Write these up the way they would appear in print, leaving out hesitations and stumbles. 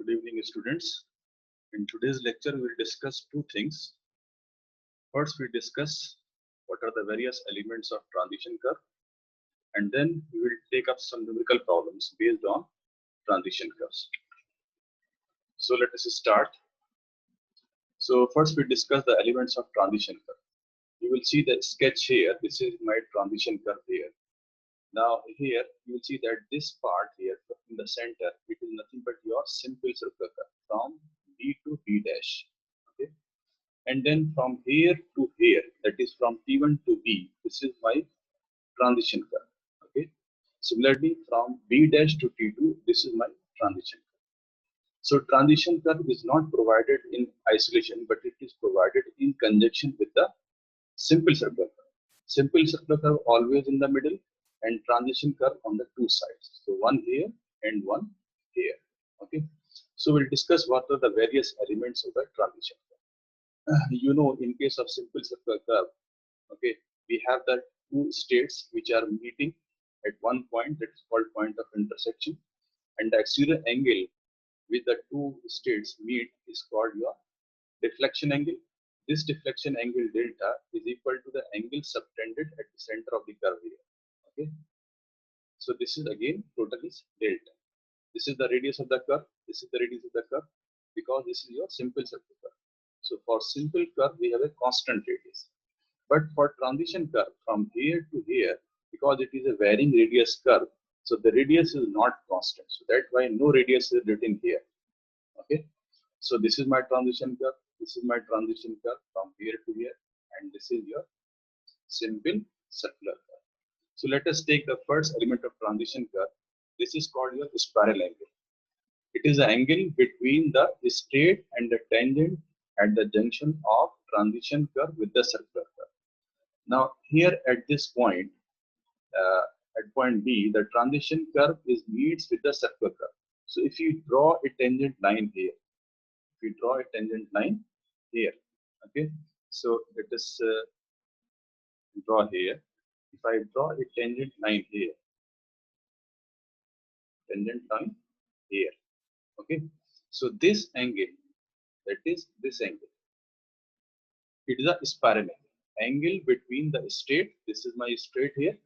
Good evening, students. In today's lecture, we will discuss two things. First, we discuss what are the various elements of transition curve, and then we will take up some numerical problems based on transition curves. So let us start. So first, we discuss the elements of transition curve. You will see the sketch here. This is my transition curve here. Now here you will see that this part here in the center, it is nothing but your simple circular curve from B to B dash. Okay, and then from here to here, that is from T1 to B, this is my transition curve. Okay, similarly from B dash to T2, this is my transition curve. So transition curve is not provided in isolation, but it is provided in conjunction with the simple circular curve. Simple circular curve always in the middle, and transition curve on the two sides. So one here and one here. Okay. So we'll discuss what are the various elements of the transition curve. You know, in case of simple circular curve, okay, we have the two states which are meeting at one point, that is called point of intersection, and the exterior angle with the two states meet is called your deflection angle. This deflection angle delta is equal to the angle subtended at the center of the curve here. Okay, so this is again total is delta. This is the radius of the curve. This is the radius of the curve, because this is your simple circular curve. So for simple curve we have a constant radius, but for transition curve from here to here, because it is a varying radius curve, so the radius is not constant. So that's why no radius is written here. Okay, so this is my transition curve. This is my transition curve from here to here, and this is your simple circular curve. So let us take the first element of transition curve. This is called your spiral angle. It is the angle between the straight and the tangent at the junction of transition curve with the circular curve. Now here at this point, at point B, the transition curve is meets with the circular curve. So if you draw a tangent line here, okay. So let us draw here. If I draw a tangent line here, okay. So this angle, that is this angle, it is a spiral angle between the straight. This is my straight here,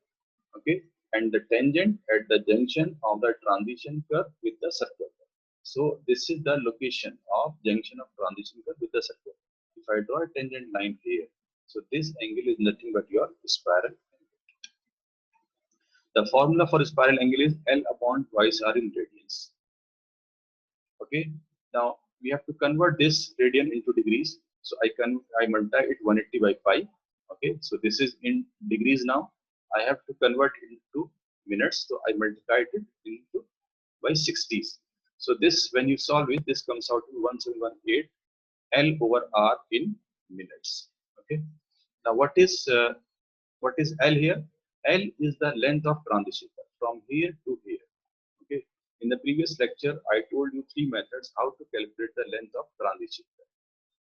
okay, and the tangent at the junction of the transition curve with the circular curve. So this is the location of junction of transition curve with the circular curve. If I draw a tangent line here, so this angle is nothing but your spiral angle. The formula for spiral angle is L upon twice R in radians. Okay. Now we have to convert this radian into degrees. So I multiply it 180 by pi. Okay. So this is in degrees now. I have to convert it into minutes. So I multiplied it into by 60s. So this, when you solve it, this comes out to 1718 L over R in minutes. Okay. Now what is L here? L is the length of transition from here to here. Okay. In the previous lecture, I told you three methods how to calculate the length of transition.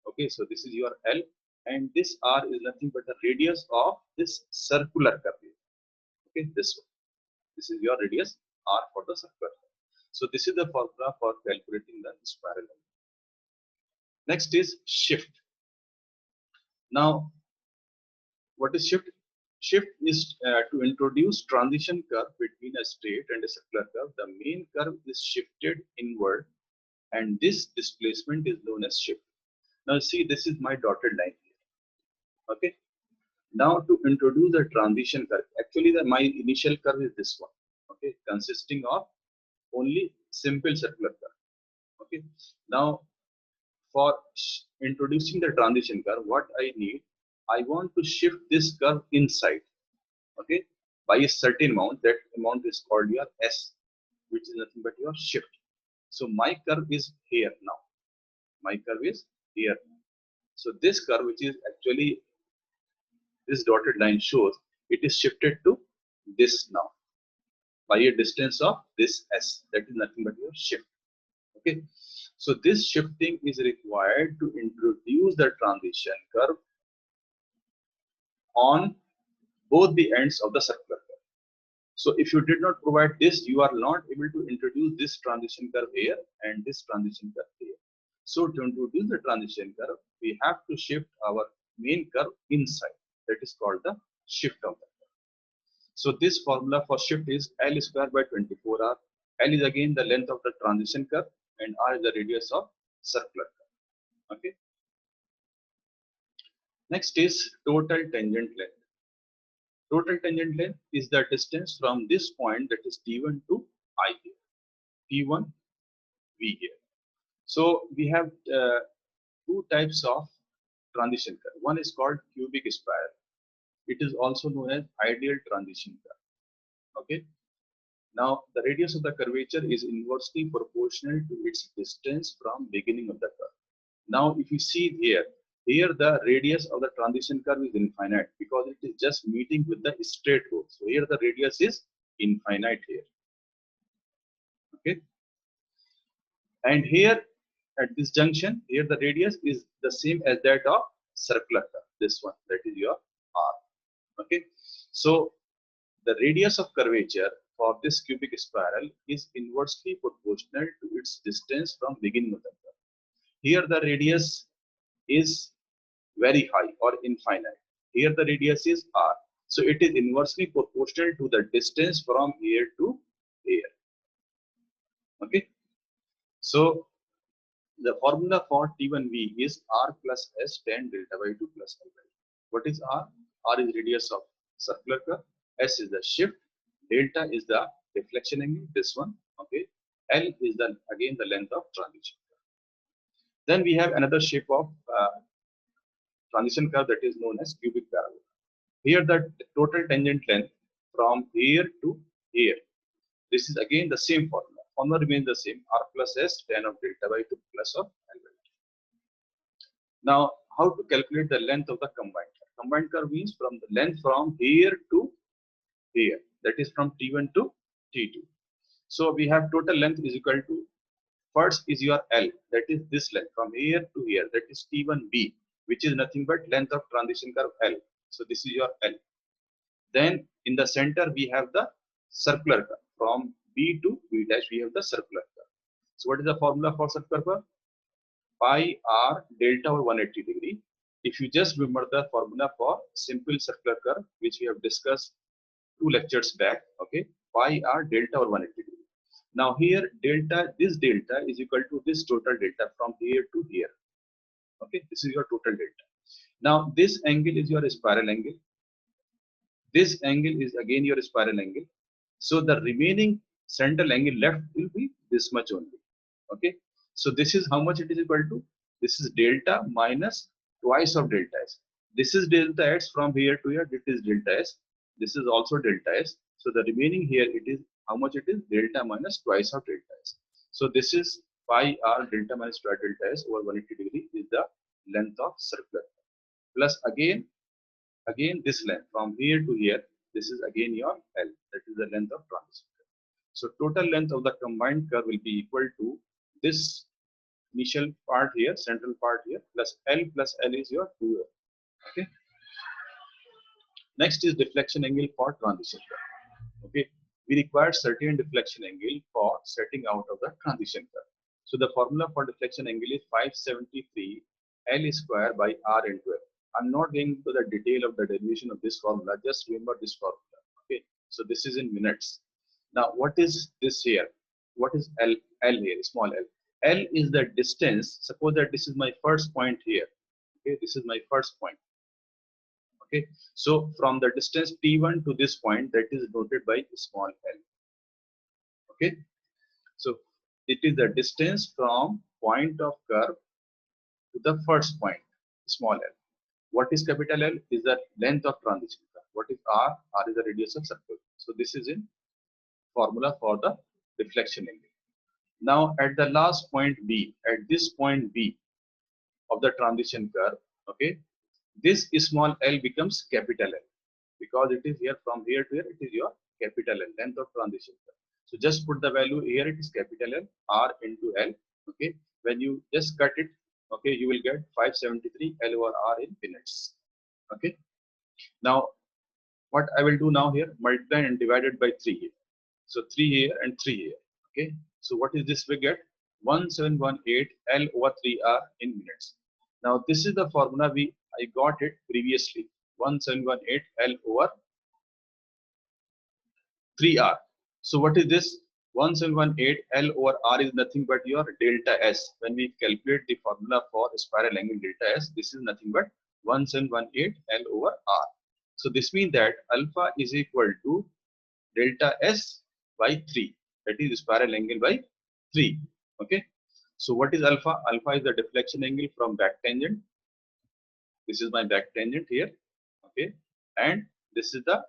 Okay. So this is your L, and this R is nothing but the radius of this circular curve. Okay. This one. This is your radius R for the circular curve. So this is the formula for calculating the spiral angle. Next is shift. Now, what is shift? Shift is to introduce transition curve between a straight and a circular curve. The main curve is shifted inward, and this displacement is known as shift. Now see, this is my dotted line here. Okay. Now to introduce a transition curve, actually my initial curve is this one. Okay, consisting of only simple circular curve. Okay. Now for introducing the transition curve, what I need, I want to shift this curve inside, okay, by a certain amount. That amount is called your S, which is nothing but your shift. So my curve is here now. My curve is here. So this curve, which is actually this dotted line shows, it is shifted to this now by a distance of this S. That is nothing but your shift. Okay. So this shifting is required to introduce the transition curve on both the ends of the circular curve. So if you did not provide this, you are not able to introduce this transition curve here and this transition curve here. So to introduce the transition curve, we have to shift our main curve inside. That is called the shift of the curve. So this formula for shift is L square by 24R. L is again the length of the transition curve and R is the radius of circular curve. Okay. Next is total tangent length. Total tangent length is the distance from this point, that is T1 to I here, P1, V here. So we have two types of transition curve. One is called cubic spiral. It is also known as ideal transition curve. Okay. Now the radius of the curvature is inversely proportional to its distance from beginning of the curve. Now if you see here the radius of the transition curve is infinite because it is just meeting with the straight road. So here the radius is infinite here. Okay. And here at this junction, here the radius is the same as that of circular curve. This one, that is your R. Okay. So the radius of curvature for this cubic spiral is inversely proportional to its distance from beginning of the curve. Here the radius is very high or infinite. Here the radius is R. So it is inversely proportional to the distance from here to here. Okay. So the formula for T1V is R plus S tan delta by 2 plus L by 2. What is R? R is radius of circular curve. S is the shift. Delta is the deflection angle, this one. Okay. L is the again the length of transition curve. Then we have another shape of transition curve that is known as cubic parabola. Here the total tangent length from here to here. This is again the same formula. Formula remains the same. R plus S tan of delta by 2 plus of L by 2. Now, how to calculate the length of the combined curve? Combined curve means from the length from here to here. That is from T1 to T2. So we have total length is equal to, first is your L, that is this length from here to here, that is T1B, which is nothing but length of transition curve L. So this is your L. Then in the center we have the circular curve. From B to B dash we have the circular curve. So what is the formula for circular curve? Pi R delta over 180 degree. If you just remember the formula for simple circular curve, which we have discussed 2 lectures back, okay, pi R delta over 180 degree. Now here this delta is equal to this total delta from here to here. Okay, this is your total delta. Now this angle is your spiral angle. This angle is again your spiral angle. So the remaining central angle left will be this much only. Okay. So this is how much it is equal to. This is delta minus twice of delta S. This is delta S from here to here. It is delta S. This is also delta S. So the remaining here it is how much it is delta minus twice of delta S. So this is pi R delta minus twice delta S over 180 degree is the length of circular. Plus again this length from here to here, this is again your L, that is the length of transition curve. So total length of the combined curve will be equal to this initial part here, central part here, plus L is your 2L. Okay. Next is deflection angle for transition curve. Okay, we require certain deflection angle for setting out of the transition curve. So the formula for deflection angle is 573 L square by R into L. I'm not going into the detail of the derivation of this formula. Just remember this formula. Okay. So this is in minutes. Now, what is this here? What is L? L here, small L. L is the distance. Suppose that this is my first point here. Okay. This is my first point. Okay. So from the distance T1 to this point, that is noted by small L. Okay. So it is the distance from point of curve to the first point, small L. What is capital L? Is the length of transition curve. What is R? R is the radius of circle. So this is in formula for the deflection angle. Now at the last point B, at this point B of the transition curve, okay, this small L becomes capital L because it is here from here to here. It is your capital L, length of transition curve. So just put the value here. It is capital L, R into L. Okay, when you just cut it, okay, you will get 573 L over R in minutes. Okay. Now What I will do now here, multiply and divided by 3 here. So 3 here and 3 here. Okay. So what is this we get? 1718 L over 3R in minutes. Now this is the formula I got it previously. 1718 L over 3R. So what is this? 1718 L over R is nothing but your delta S. When we calculate the formula for spiral angle delta S, this is nothing but 1718 L over R. So this means that alpha is equal to delta S by 3. That is spiral angle by 3. Okay. So what is alpha? Alpha is the deflection angle from back tangent. This is my back tangent here. Okay. And this is the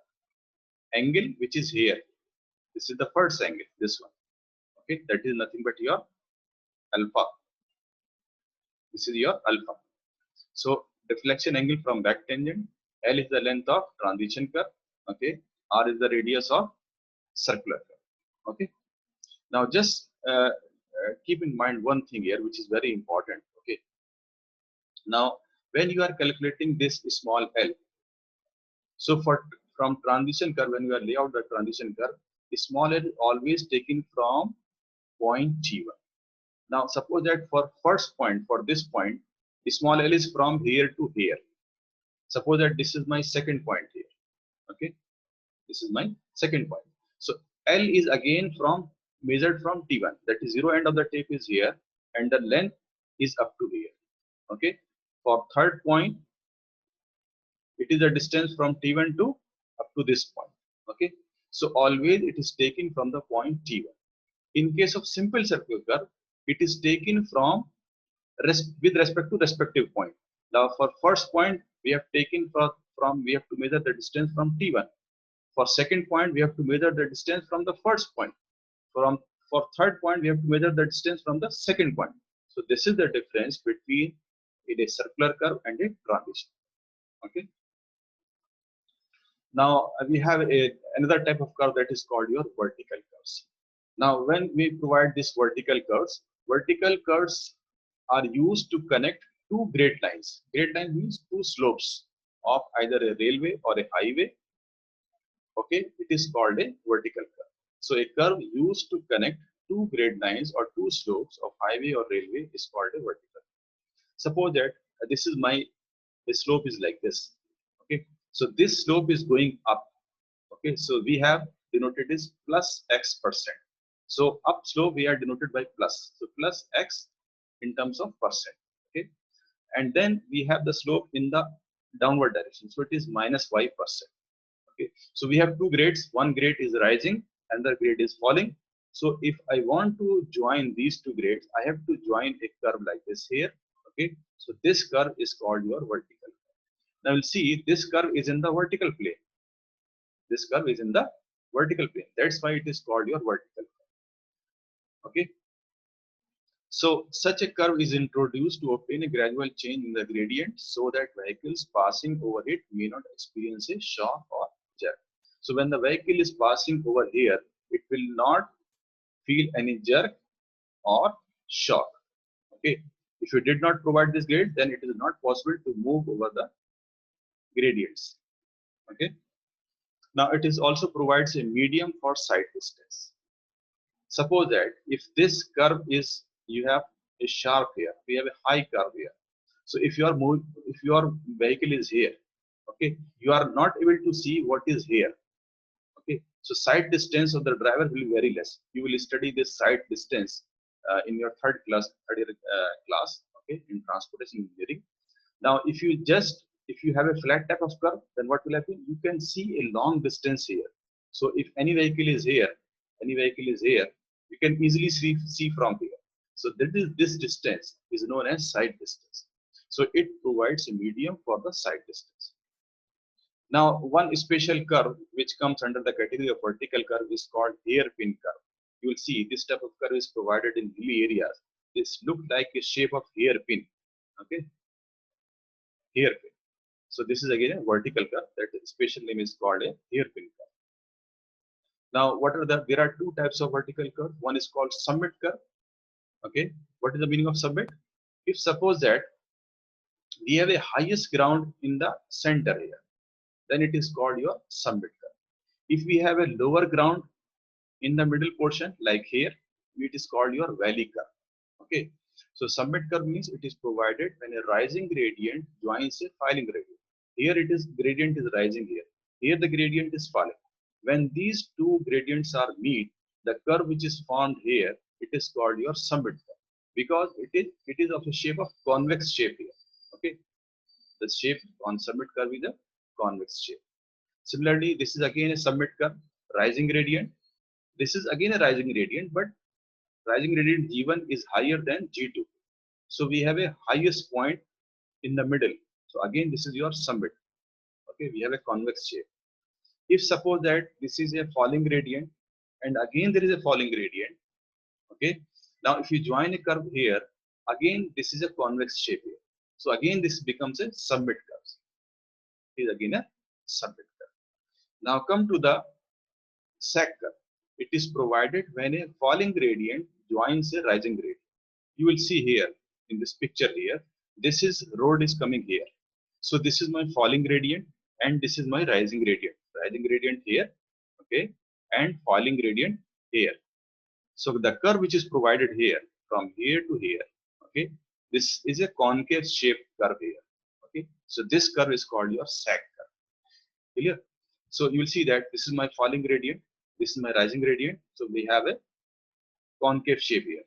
angle which is here. This is the first angle, this one. Okay. That is nothing but your alpha. This is your alpha. So deflection angle from back tangent. L is the length of transition curve. Okay. R is the radius of circular curve. Okay. Now just keep in mind one thing here which is very important. Okay. Now when you are calculating this small l, so from transition curve, when you are lay out the transition curve, small l is always taken from point T1. Now suppose that for first point, for this point, small l is from here to here. Suppose that this is my second point here. Okay, this is my second point. So L is again measured from T1. That is zero end of the tape is here, and the length is up to here. Okay, for third point, it is a distance from T1 to up to this point. Okay, so always it is taken from the point T1. In case of simple circular curve, it is taken from with respect to respective point. Now for first point, we have taken we have to measure the distance from T1. For second point, we have to measure the distance from the first point. For third point, we have to measure the distance from the second point. So this is the difference between a circular curve and a transition. Okay. Now we have another type of curve that is called your vertical curves. Now when we provide these vertical curves are used to connect two grade lines. Grade line means two slopes of either a railway or a highway. Okay, it is called a vertical curve. So a curve used to connect two grade lines or two slopes of highway or railway is called a vertical. Suppose that this is the slope is like this. Okay, so this slope is going up. Okay, so we have denoted is plus x%. So up slope we are denoted by plus. So plus x in terms of percent. Okay, and then we have the slope in the downward direction. So it is minus y%. Okay, so we have two grades. One grade is rising, another grade is falling. So if I want to join these two grades, I have to join a curve like this here. Okay, so this curve is called your vertical curve. Now we'll see this curve is in the vertical plane. This curve is in the vertical plane. That's why it is called your vertical curve. Okay. So such a curve is introduced to obtain a gradual change in the gradient so that vehicles passing over it may not experience a shock or jerk. So when the vehicle is passing over here, it will not feel any jerk or shock. Okay. If you did not provide this grade, then it is not possible to move over the gradients. Okay. Now it is also provides a medium for sight distance. Suppose that if this curve is, you have a sharp here, we have a high curve here. So if your vehicle is here, okay, you are not able to see what is here. Okay, so sight distance of the driver will be very less. You will study this sight distance in your third year class, okay, in transportation engineering. Now, if you have a flat type of curve, then what will happen? You can see a long distance here. So if any vehicle is here, you can easily see from here. So this distance is known as sight distance. So it provides a medium for the sight distance. Now, one special curve which comes under the category of vertical curve is called hairpin curve. You will see this type of curve is provided in hilly areas. This looks like a shape of hairpin. Okay, hairpin. So this is again a vertical curve. That special name is called a hairpin curve. Now, there are two types of vertical curve. One is called summit curve. Okay, what is the meaning of summit? If suppose that we have a highest ground in the center here. then it is called your summit curve. If we have a lower ground in the middle portion, like here, it is called your valley curve. Okay, so summit curve means it is provided when a rising gradient joins a falling gradient. Here it is gradient is rising here. Here the gradient is falling. When these two gradients are meet, the curve which is formed here, it is called your summit curve because it is of a shape of convex shape here. Okay, the shape on summit curve is a convex shape. Similarly, this is again a summit curve, rising gradient. This is again a rising gradient, but rising gradient G1 is higher than G2. So we have a highest point in the middle. So again, this is your summit. Okay, we have a convex shape. If suppose that this is a falling gradient and again there is a falling gradient. Okay, now if you join a curve here, again this is a convex shape here. So again this becomes a summit curve. It is again a summit curve. Now come to the sag curve. It is provided when a falling gradient joins a rising gradient. You will see here in this picture here, this is road is coming here. So this is my falling gradient and this is my rising gradient. Rising gradient here, okay, and falling gradient here. So the curve which is provided here from here to here, okay, this is a concave shaped curve here. Okay, so this curve is called your sag curve. Clear? So you will see that this is my falling gradient, this is my rising gradient. So we have a concave shape here,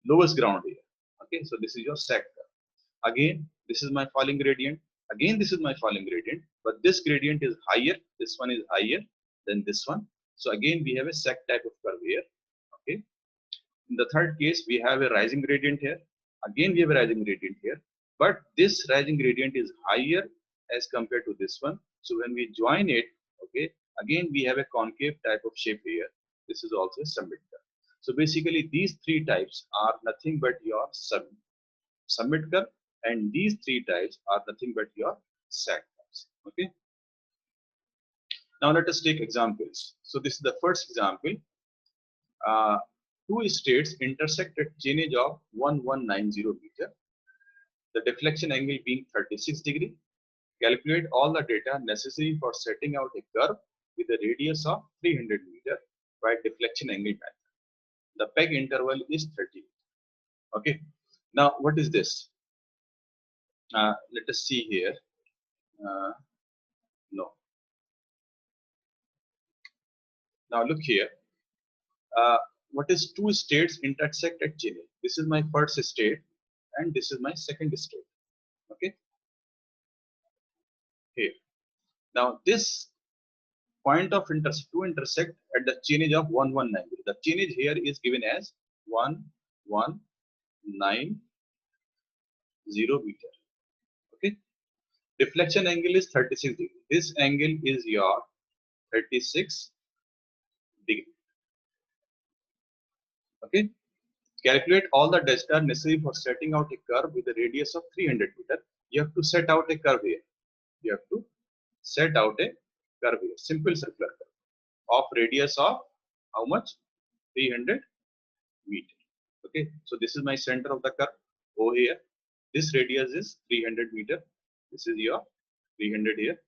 lowest ground here. Okay, so this is your sag curve. Again, this is my falling gradient. Again, this is my falling gradient, but this gradient is higher. This one is higher than this one. So again, we have a sag type of curve here. Okay. In the third case, we have a rising gradient here. Again, we have a rising gradient here, but this rising gradient is higher as compared to this one. So when we join it, okay, again we have a concave type of shape here. This is also a summit curve. So basically, these three types are nothing but your summit curve, and these three types are nothing but your sag curves. Okay. Now let us take examples. So this is the first example. Two states intersect at chainage of 1190 meter. The deflection angle being 36 degree. Calculate all the data necessary for setting out a curve with a radius of 300 meter by deflection angle method. The peg interval is 30. Okay. Now what is this? Let us see here. No. Now look here. What is two states intersect at chainage? This is my first state and this is my second state. Okay. Here. Now this point of intersect at the chainage of 1190. The chainage here is given as 1190 meter. Okay. Deflection angle is 36 degree. This angle is your 36 degree. Okay. Calculate all the data necessary for setting out a curve with a radius of 300 meter. You have to set out a curve here. You have to set out a curve here. Simple circular curve of radius of how much? 300 meter. Okay. So this is my center of the curve. O here. This radius is 300 meter. This is your 300 here.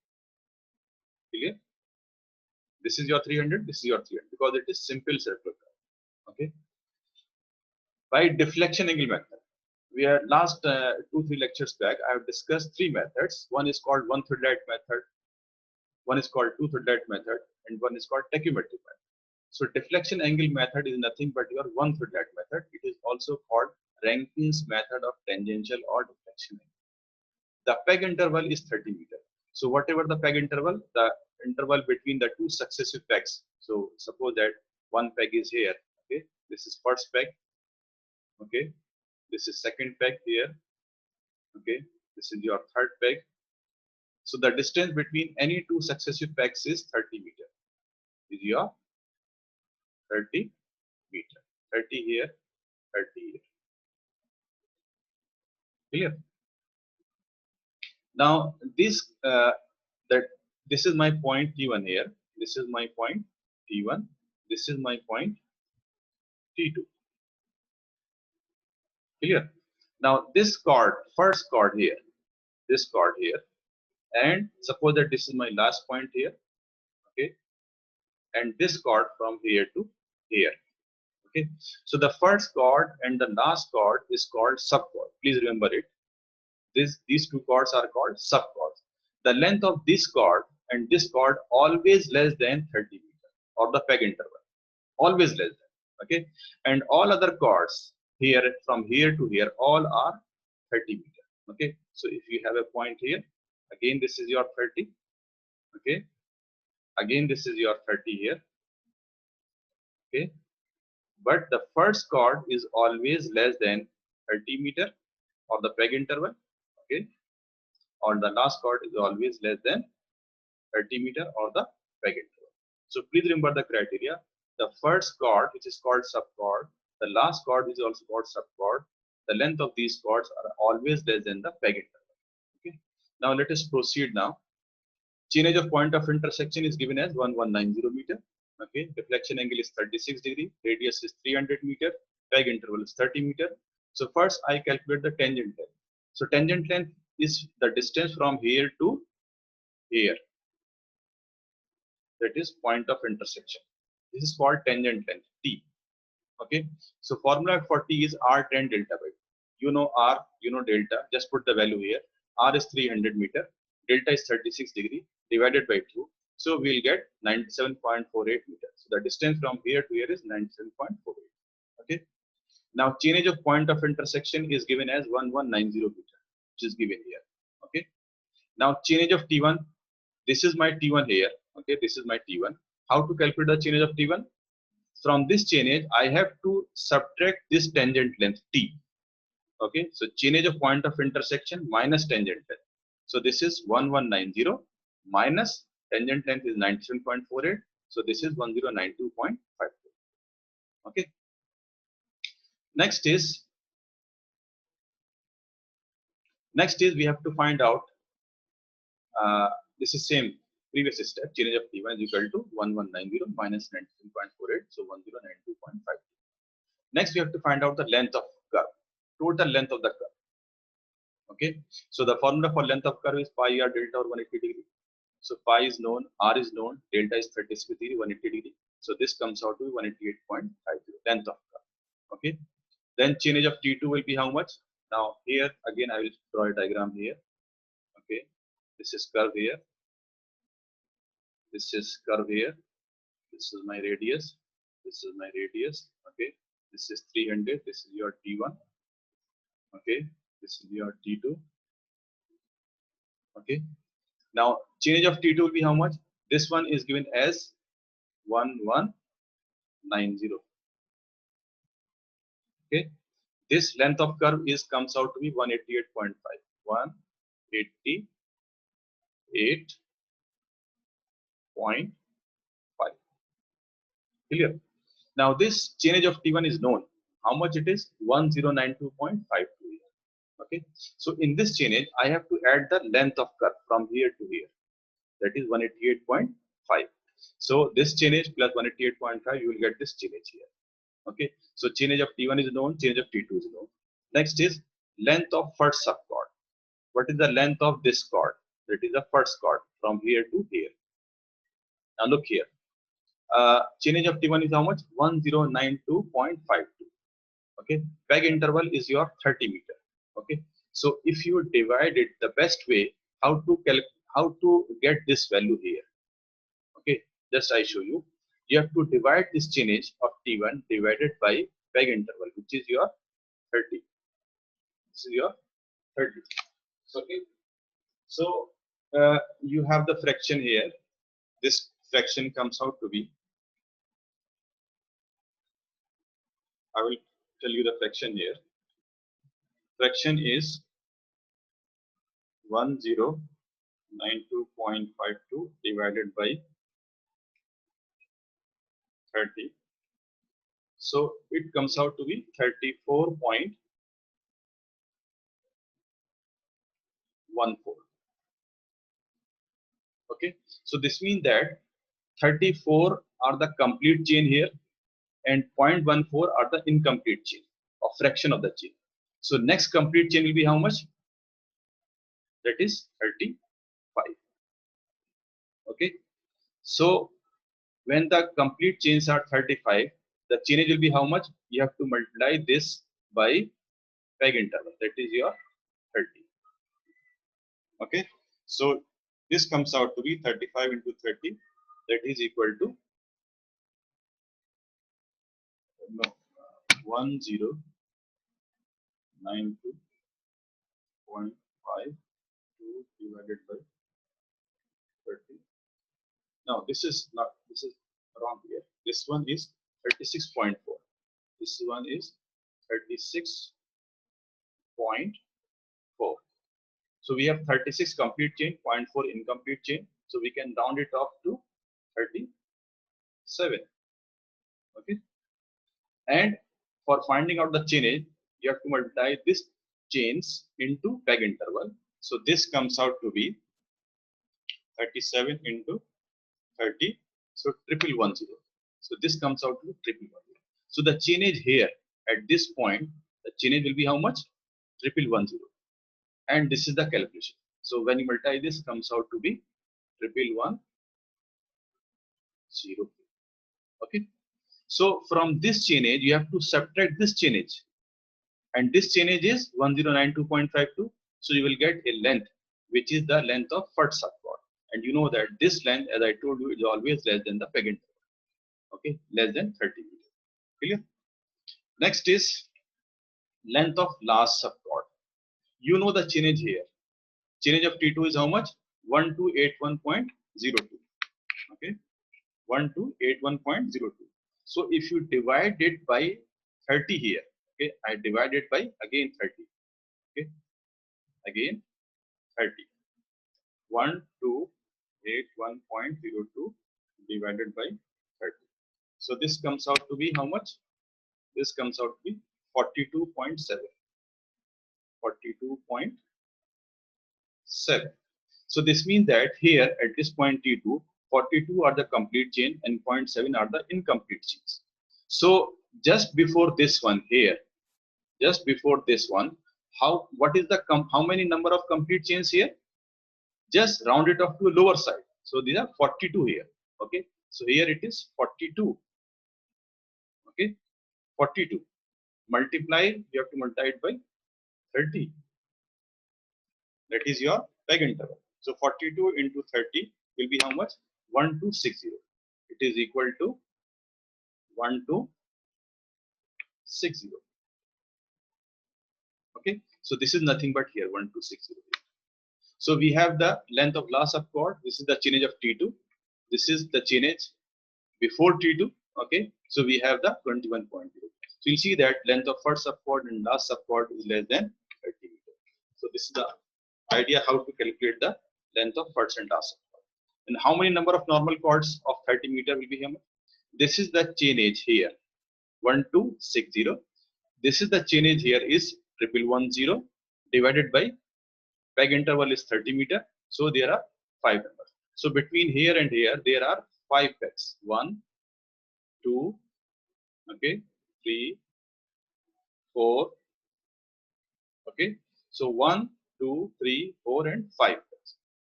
Clear? This is your 300. This is your 300 because it is simple circular curve. Okay. By deflection angle method, we had last 2-3 lectures back. I have discussed three methods. One is called one-third light method. One is called two-third light method, and one is called tachymetric method. So deflection angle method is nothing but your one-third light method. It is also called Rankine's method of tangential or deflection angle. The peg interval is 30 meter. So whatever the peg interval, the interval between the two successive pegs. So suppose that one peg is here. Okay, this is first peg. Okay, this is second peg here. Okay, this is your third peg. So the distance between any two successive pegs is 30 meter. Is your 30 meter. 30 here, 30 here. Clear? Now this this is my point T1 here. This is my point T1. This is my point T2. Clear? Now this chord, first chord here, this chord here, And suppose that this is my last point here, okay, and this chord from here to here, okay. So the first chord and the last chord is called subchord. Please remember it. These two chords are called subchords. The length of this chord and this chord always less than 30 meter, or the peg interval, always less than, okay. And all other chords here from here to here all are 30 meter, okay. So if you have a point here, again this is your 30, okay, again this is your 30 here, okay. But the first chord is always less than 30 meter or the peg interval, okay, or the last chord is always less than 30 meter or the peg interval. So please remember the criteria. The first chord, which is called subchord, the last chord is also called subchord. The length of these chords are always less than the peg interval. Okay. Now let us proceed now. Chainage of point of intersection is given as 1190 meter. Okay. Deflection angle is 36 degree. Radius is 300 meter. Peg interval is 30 meter. So first I calculate the tangent length. So tangent length is the distance from here to here. That is point of intersection. This is called tangent length T. Okay. So formula for T is R tan delta by 2. You know R, you know delta. Just put the value here. R is 300 meter. Delta is 36 degree divided by 2. So we'll get 97.48 meters. So the distance from here to here is 97.48. Okay. Now chainage of point of intersection is given as 1190 meter, which is given here. Okay. Now chainage of T1. This is my T1 here. Okay. This is my T1. How to calculate the chainage of T1? From this chainage, I have to subtract this tangent length T. Okay, so chainage of point of intersection minus tangent length. So this is 1190 minus tangent length is 97.48. So this is 1092.52. Okay. Next is we have to find out. This is same previous step. Chainage of T1 is equal to 1190 minus 97.48. So 1092.52. Next, we have to find out the length of curve, total length of the curve. Okay, so the formula for length of curve is pi r delta or 180 degree. So pi is known, r is known, delta is 36 degree, 180 degree. So this comes out to 188.50 length of curve. Okay, then chainage of T2 will be how much? Now here again I will draw a diagram here. Okay, this is curve here. This is curve here. This is my radius. This is my radius. Okay, this is 300. This is your T1. Okay, this is your T2. Okay, now chainage of T2 will be how much? This one is given as 1190. Okay, this length of curve is comes out to be 188.5. 188.5. Clear? Now this chainage of T1 is known. How much it is? 1092.52. Okay, so in this chainage, I have to add the length of curve from here to here. That is 188.5. So this chainage plus 188.5, you will get this chainage here. Okay, so chainage of T1 is known, chainage of T2 is known. Next is length of first subchord. What is the length of this chord? That is the first chord from here to here. Now look here. Chainage of T1 is how much? 1092.52. Okay, peg interval is your 30 meter. Okay, so if you divide it, the best way how to get this value here. Okay, just I show you. You have to divide this chainage of T1 divided by peg interval, which is your 30. This is your 30. Okay, so you have the fraction here. This fraction comes out to be, I will tell you the fraction here. Fraction is 1092.52 divided by 30. So it comes out to be 34.14. Okay, so this means that 34 are the complete chain here and 0.14 are the incomplete chain or fraction of the chain. So next complete chain will be how much? That is 34. 5. Okay. So when the complete chains are 35, the chainage will be how much? You have to multiply this by peg interval. That is your 30. Okay. So this comes out to be 35 into 30. That is equal to no 1092.52 divided by 30. Now this is not, this is wrong here. This one is 36.4. This one is 36.4. So we have 36 complete chain, 0.4 incomplete chain. So we can round it off to 37. Okay. And for finding out the chainage, you have to multiply this chains into peg interval. So this comes out to be 37 into 30. So 1110. So this comes out to 1110. So the chainage here at this point, the chainage will be how much? 1110. And this is the calculation. So when you multiply this, comes out to be 1110. Okay. So from this chainage, you have to subtract this chainage. And this chainage is 1092.52. So you will get a length, which is the length of first subchord. And you know that this length, as I told you, is always less than the peg interval. Okay, less than 30 meters. Clear? Next is length of last subchord. You know the chainage here. Chainage of T2 is how much? 1281.02. Okay, 1281.02. So if you divide it by 30 here, okay, I divide it by again 30. Okay, again 30. 1281.02 divided by 30. So this comes out to be how much? This comes out to be 42.7. 42.7. So this means that here at this point T2, 42 are the complete chain and 0.7 are the incomplete chains. So just before this one here, just before this one, what is the how many number of complete chains here? Just round it off to a lower side. So these are 42 here. Okay. So here it is 42. Okay. 42. Multiply, you have to multiply it by 30. That is your peg interval. So 42 into 30 will be how much? 1260. It is equal to 1260. Okay. So this is nothing but here 1260. So we have the length of last subchord. This is the chainage of T2. This is the chainage before T2. Okay. So we have the 21.0. So you see that length of first subchord and last subchord is less than 30 meters. So this is the idea how to calculate the length of first and last subchord. And how many number of normal chords of 30 meter will be here? This is the chainage here 1260. This is the chainage here is 1110 divided by peg interval is 30 meter. So there are 5 numbers. So between here and here there are 5 pegs. 1, 2, okay, 3, 4. Okay. So 1, 2, 3, 4, and 5.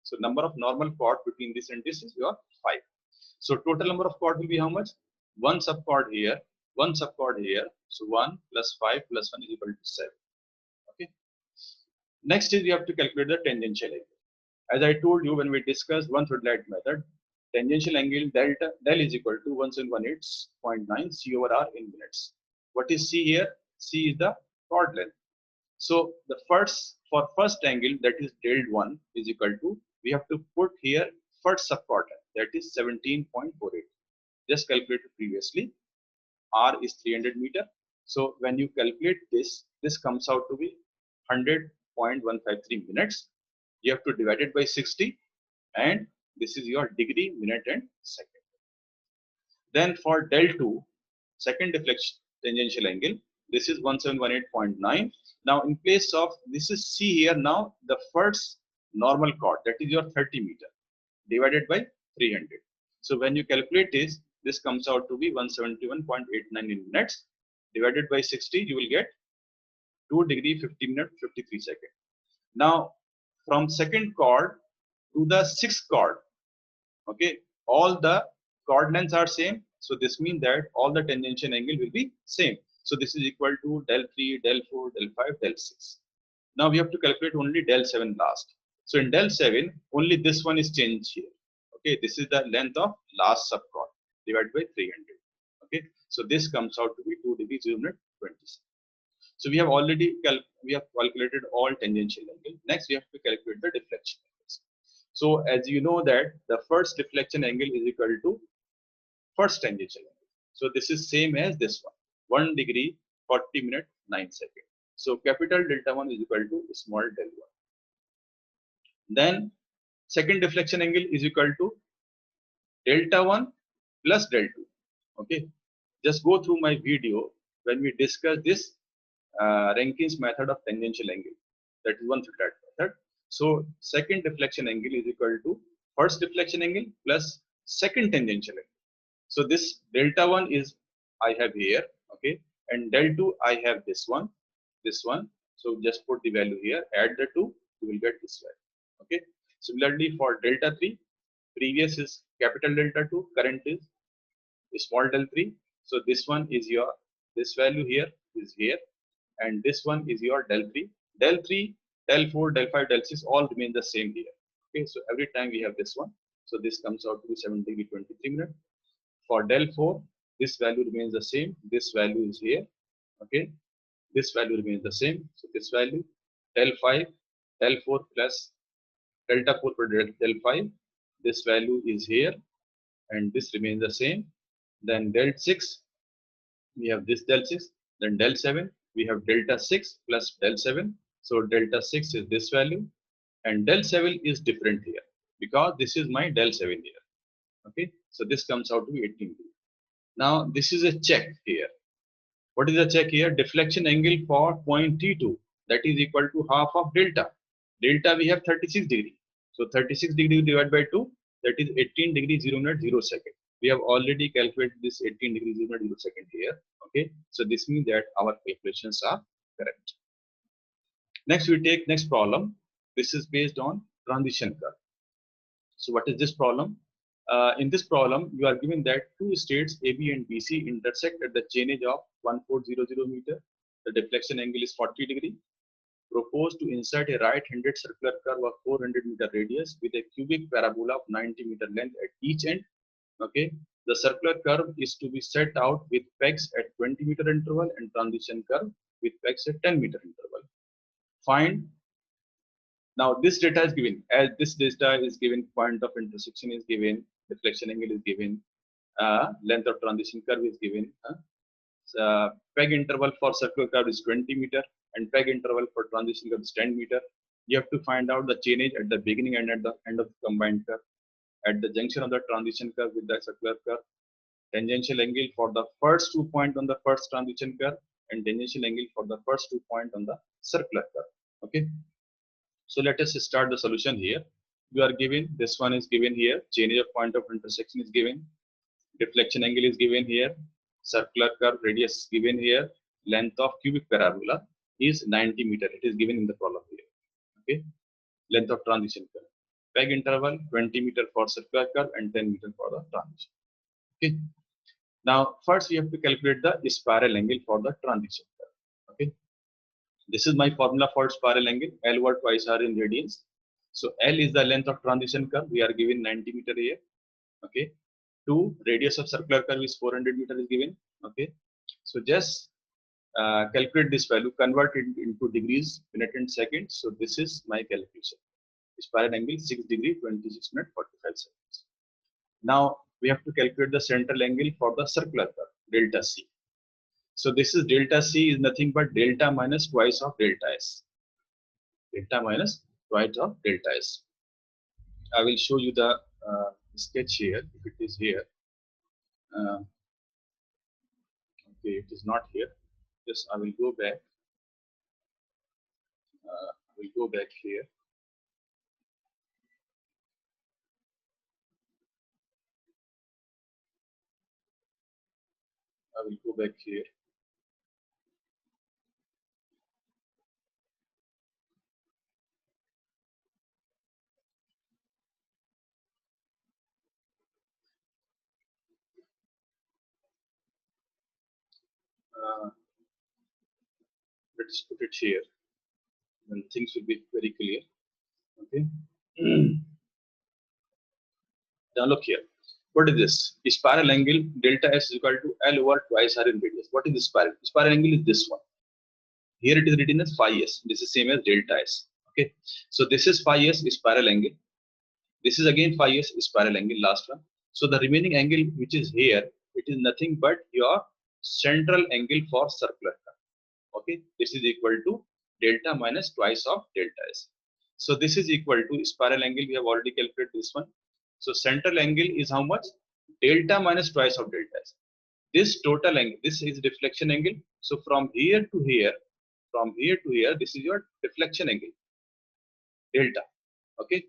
So number of normal chord between this and this is your 5. So total number of chord will be how much? 1 subchord here, 1 subchord here. So 1 plus 5 plus 1 is equal to 7. Okay. Next is we have to calculate the tangential angle. As I told you when we discussed one-third light method, tangential angle del is equal to 1718.9 C over R in minutes. What is C here? C is the chord length. So the for first angle, that is del 1 is equal to, we have to put here first subchord, that is 17.48. Just calculated previously. R is 300 meter. So when you calculate this, this comes out to be 100.153 minutes. You have to divide it by 60, and this is your degree, minute, and second. Then for del 2, second deflection tangential angle, this is 1718.9. Now in place of, this is C here, now the first normal chord, that is your 30 meter divided by 300. So when you calculate this comes out to be 171.89 in minutes divided by 60, you will get 2 degree 50 minutes 53 seconds. Now from second chord, to the sixth chord. Okay, all the chord lengths are same. So this means that all the tangential angle will be same. So this is equal to del 3, del 4, del 5, del 6. Now we have to calculate only del 7 last. So in del 7, only this one is changed here. Okay, this is the length of last subchord divided by 300. Okay, so this comes out to be 2 degrees 0 minute 27. So we have already calculated all tangential angle. Next we have to calculate the deflection angles. So as you know that the first deflection angle is equal to first tangential angle. So this is same as this one, 1 degree 40 minute 9 seconds. So capital delta 1 is equal to small del 1. Then second deflection angle is equal to delta 1 plus del 2. Okay, just go through my video when we discuss this Rankine's method of tangential angle. That is one third method. So second deflection angle is equal to first deflection angle plus second tangential angle. So this delta 1 is I have here, okay, and del 2 I have this one, this one. So just put the value here, add the two, you will get this value. Okay. Similarly for delta 3, previous is capital delta 2, current is small del 3. So this one is your, this value here is here, and this one is your del 3. Del 3, del 4, del 5, del 6 all remain the same here. Okay, so every time we have this one. So this comes out to be 7 degree 23 minutes. For del 4, this value remains the same. This value is here. Okay, this value remains the same. So this value, del 5, del 4 plus delta 4 for del 5. This value is here, and this remains the same. Then del 6, we have this del 6. Then del 7, we have delta 6 plus del 7. So delta 6 is this value, and del 7 is different here because this is my del 7 here. Okay, so this comes out to be 18 degrees. Now this is a check here. What is the check here? Deflection angle for point T2, that is equal to half of delta. Delta we have 36 degree. So 36 degree divided by 2, that is 18 degree 0 minute 0 second. We have already calculated this 18 degree 0 minute 0 second here. Okay, so this means that our calculations are correct. Next we take next problem. This is based on transition curve. So what is this problem? In this problem, you are given that two states AB and BC intersect at the chainage of 1400 meter. The deflection angle is 40 degree. Propose to insert a right-handed circular curve of 400 meter radius with a cubic parabola of 90 meter length at each end. Okay, the circular curve is to be set out with pegs at 20 meter interval and transition curve with pegs at 10 meter interval. Find. Now this data is given. As this data is given, point of intersection is given, deflection angle is given, length of transition curve is given. Peg interval for circular curve is 20 meter, and peg interval for transition curve is 10 meter. You have to find out the chainage at the beginning and at the end of the combined curve, at the junction of the transition curve with the circular curve, tangential angle for the first 2 points on the first transition curve, and tangential angle for the first 2 points on the circular curve. Okay. So let us start the solution here. You are given, this one is given here, chainage of point of intersection is given, deflection angle is given here, circular curve radius is given here, length of cubic parabola is 90 meter. It is given in the problem here. Okay, length of transition curve. Peg interval 20 meter for circular curve and 10 meter for the transition. Okay. Now first we have to calculate the spiral angle for the transition curve. Okay. This is my formula for spiral angle. L over twice R in radians. So L is the length of transition curve. We are given 90 meter here. Okay. 2 radius of circular curve is 400 meter is given. Okay. So just calculate this value, convert it into degrees, minute and seconds. So this is my calculation. Spiral angle 6 degree 26 minute 45 seconds. Now we have to calculate the central angle for the circular curve, delta C. So this is delta C is nothing but delta minus twice of delta S. Delta minus twice of delta S. I will show you the sketch here, if it is here. Okay, it is not here. Yes, I will go back. I will go back here. I will go back here. Let's put it here, then things will be very clear. Okay. Now look here. What is this? Spiral angle delta S is equal to L over twice R in radius. What is the spiral? Spiral angle is this one. Here it is written as phi S. This is same as delta S. Okay. So this is phi S spiral angle. This is again phi S spiral angle, last one. So the remaining angle which is here, it is nothing but your central angle for circular curve. Okay. This is equal to delta minus twice of delta S. So this is equal to spiral angle. We have already calculated this one. So central angle is how much? Delta minus twice of delta S. This total angle, this is deflection angle. So from here to here, this is your deflection angle, delta. Okay.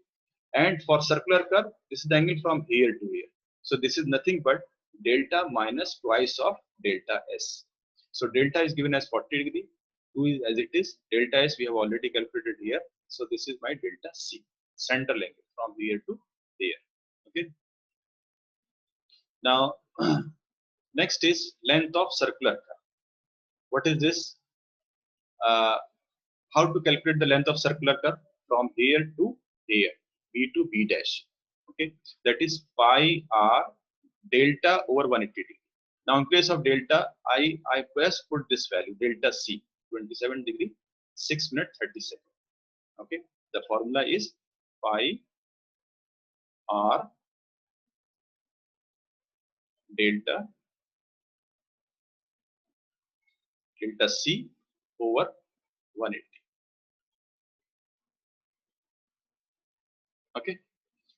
And for circular curve, this is the angle from here to here. So this is nothing but delta minus twice of delta S. So delta is given as 40 degree. 2 is as it is. Delta S we have already calculated here. So this is my delta C, central angle from here to here. Okay. Now, next is length of circular curve. What is this? How to calculate the length of circular curve from here to here, B to B dash. Okay, that is pi r delta over 180 degree. Now, in place of delta, I first put this value delta C, 27 degree, 6 minutes 30 seconds. Okay, the formula is pi r delta C over 180. Okay,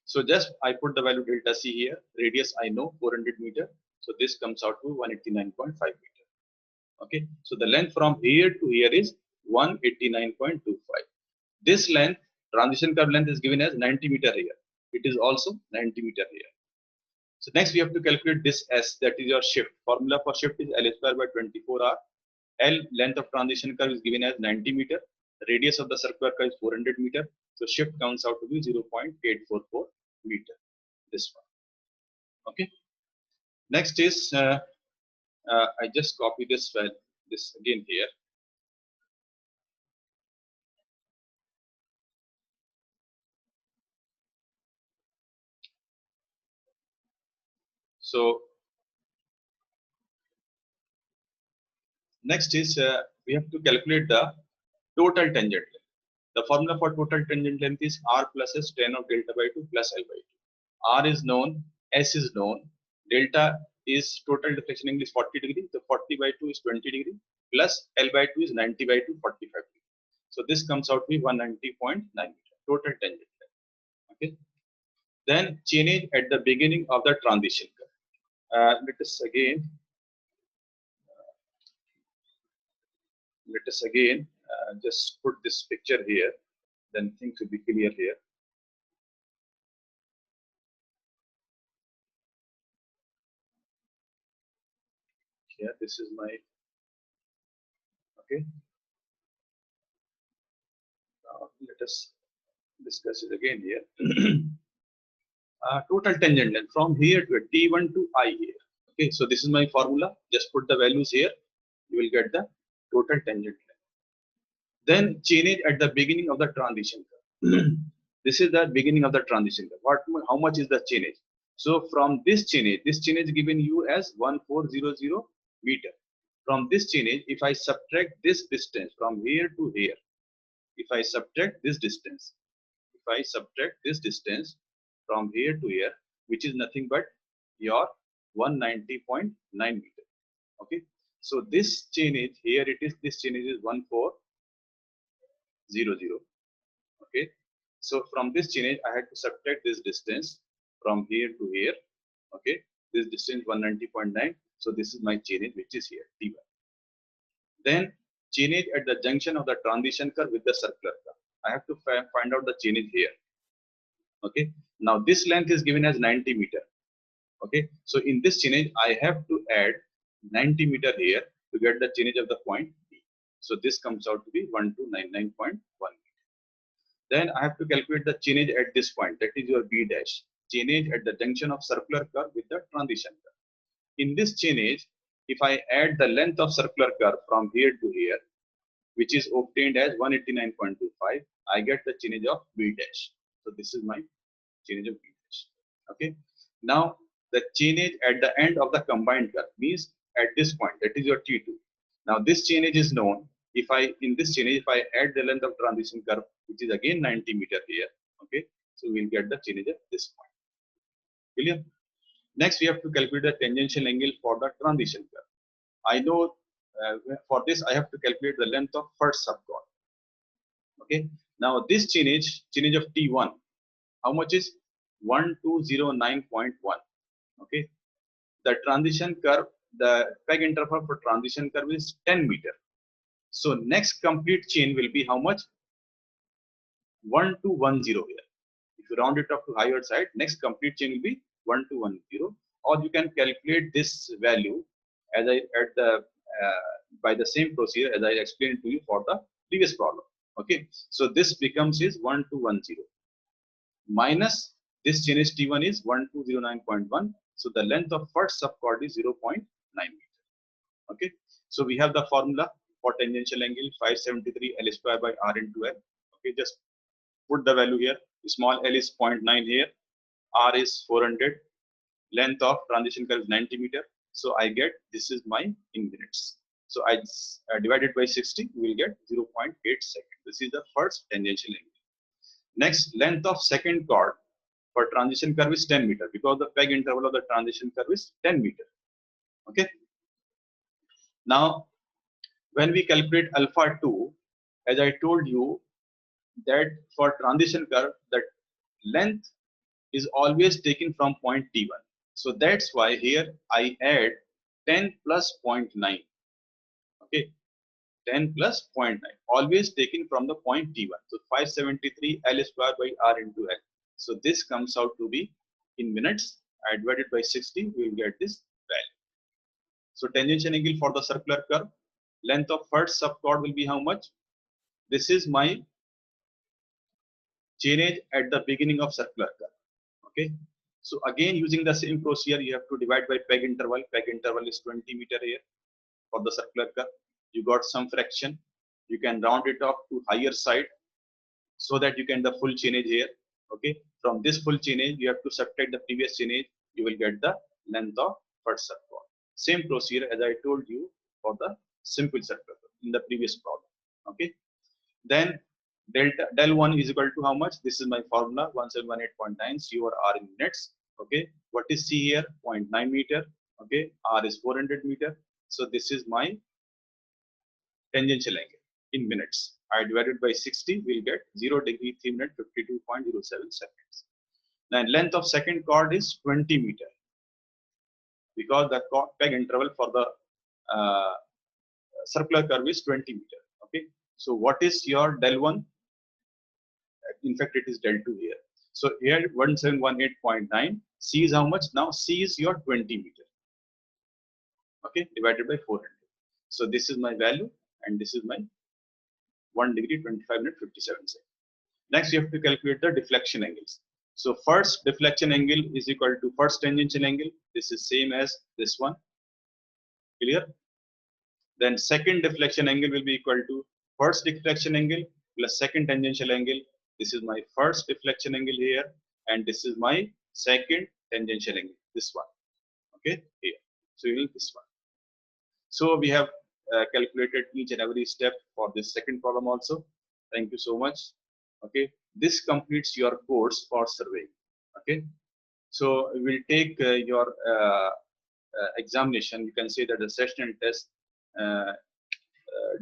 so just I put the value delta C here. Radius I know 400 meter. So this comes out to 189.5 meter. Okay, so the length from here to here is 189.25. This length, transition curve length, is given as 90 meter here. It is also 90 meter here. So next we have to calculate this S, that is your shift. Formula for shift is L square by 24R. L, length of transition curve, is given as 90 meter. The radius of the circular curve is 400 meter. So shift comes out to be 0.844 meter. This one. Okay. Next is I just copy this again here. So next is we have to calculate the total tangent length. The formula for total tangent length is R plus S tan of delta by 2 plus L by 2. R is known, S is known, delta is total deflection angle is 40 degree, so 40 by 2 is 20 degree, plus L by 2 is 90 by 2, 45 degree. So this comes out to be 190.9 meter, total tangent length. Okay. Then chainage at the beginning of the transition curve. Let us again just put this picture here, then things will be clear here. Here, this is my, okay. Now let us discuss it again here. Total tangent length from here to T1 to I here. Okay, so this is my formula. Just put the values here. You will get the total tangent length. Then chainage at the beginning of the transition curve. This is the beginning of the transition curve. How much is the chainage? So from this chainage given you as 1400 meter. From this chainage, if I subtract this distance from here to here, if I subtract this distance from here to here, which is nothing but your 190.9 meter. Okay, so this chainage here, this chainage is 1400. Okay, so from this chainage I had to subtract this distance from here to here. Okay, this distance 190.9. So this is my chainage, which is here T1. Then chainage at the junction of the transition curve with the circular curve. I have to find out the chainage here. Okay, now this length is given as 90 meter. Okay, so in this chainage I have to add 90 meter here to get the chainage of the point B. So this comes out to be 1299.1 meter. Then I have to calculate the chainage at this point, that is your B dash. Chainage at the junction of circular curve with the transition curve. In this chainage, if I add the length of circular curve from here to here, which is obtained as 189.25, I get the chainage of B dash. So this is my chainage of B dash. Okay. Now the chainage at the end of the combined curve means at this point, that is your T2. Now this chainage is known. If I in this chainage, if I add the length of transition curve, which is again 90 meter here, okay, so we'll get the chainage at this point. Clear? Next, we have to calculate the tangential angle for the transition curve. I know for this I have to calculate the length of first subchord. Okay. Now this chainage of T1, how much is 1209.1? Okay. The transition curve, the peg interval for transition curve is 10 meter. So next complete chain will be how much? 1210 here. If you round it up to higher side, next complete chain will be 1210. Or you can calculate this value as I at the by the same procedure as I explained to you for the previous problem. Okay, so this becomes is 1210 minus this chainage T1 is 1209.1. So the length of first subchord is 0.9 meter. Okay, so we have the formula for tangential angle 573 L square by R into L. Okay, just put the value here. Small L is 0.9 here, R is 400, length of transition curve is 90 meter. So I get this is my in minutes. So I divided by 60, we will get 0.8 seconds. This is the first tangential angle. Next, length of second chord for transition curve is 10 meter because the peg interval of the transition curve is 10 meter. Okay. Now, when we calculate alpha 2, as I told you that for transition curve, that length is always taken from point T1. So that's why here I add 10 plus 0.9. Okay, 10 plus 0.9, always taken from the point T1. So 573 L square by R into L. So this comes out to be in minutes. I divided by 60, we will get this value. So tangential angle for the circular curve, length of first subchord will be how much? This is my chainage at the beginning of circular curve. Okay. So again, using the same procedure, you have to divide by peg interval. Peg interval is 20 meter here for the circular curve. You got some fraction. You can round it off to higher side so that you can the full chainage here. Okay. From this full chainage, you have to subtract the previous chainage. You will get the length of first subchord. Same procedure as I told you for the simple circular curve in the previous problem. Okay. Then del 1 is equal to how much? This is my formula 1718.9 C over R in minutes. Okay, what is C here? 0.9 meter. Okay, R is 400 meter. So this is my tangential angle in minutes. I divided by 60, we'll get 0 degree 3 minute 52.07 seconds. Then length of second chord is 20 meter because the peg interval for the circular curve is 20 meter. Okay, so what is your del 1? In fact, it is del 2 here. So here 1718.9, C is how much? Now C is your 20 meter. Okay, divided by 400. So this is my value and this is my 1 degree 25 minute 57 seconds. Next, you have to calculate the deflection angles. So first deflection angle is equal to first tangential angle. This is same as this one. Clear? Then second deflection angle will be equal to first deflection angle plus second tangential angle. This is my first deflection angle here, and this is my second tangential angle, this one. Okay, here. So you will this one. So we have calculated each and every step for this second problem also. Thank you so much. Okay, this completes your course for surveying. Okay, so we will take your examination. You can say that the session and test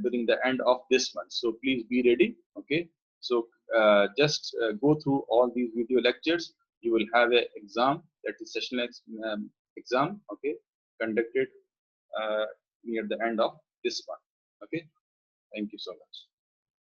during the end of this month. So please be ready. Okay. So just go through all these video lectures. You will have an exam, that is session exam. Okay, conducted near the end of this month. Okay. Thank you so much.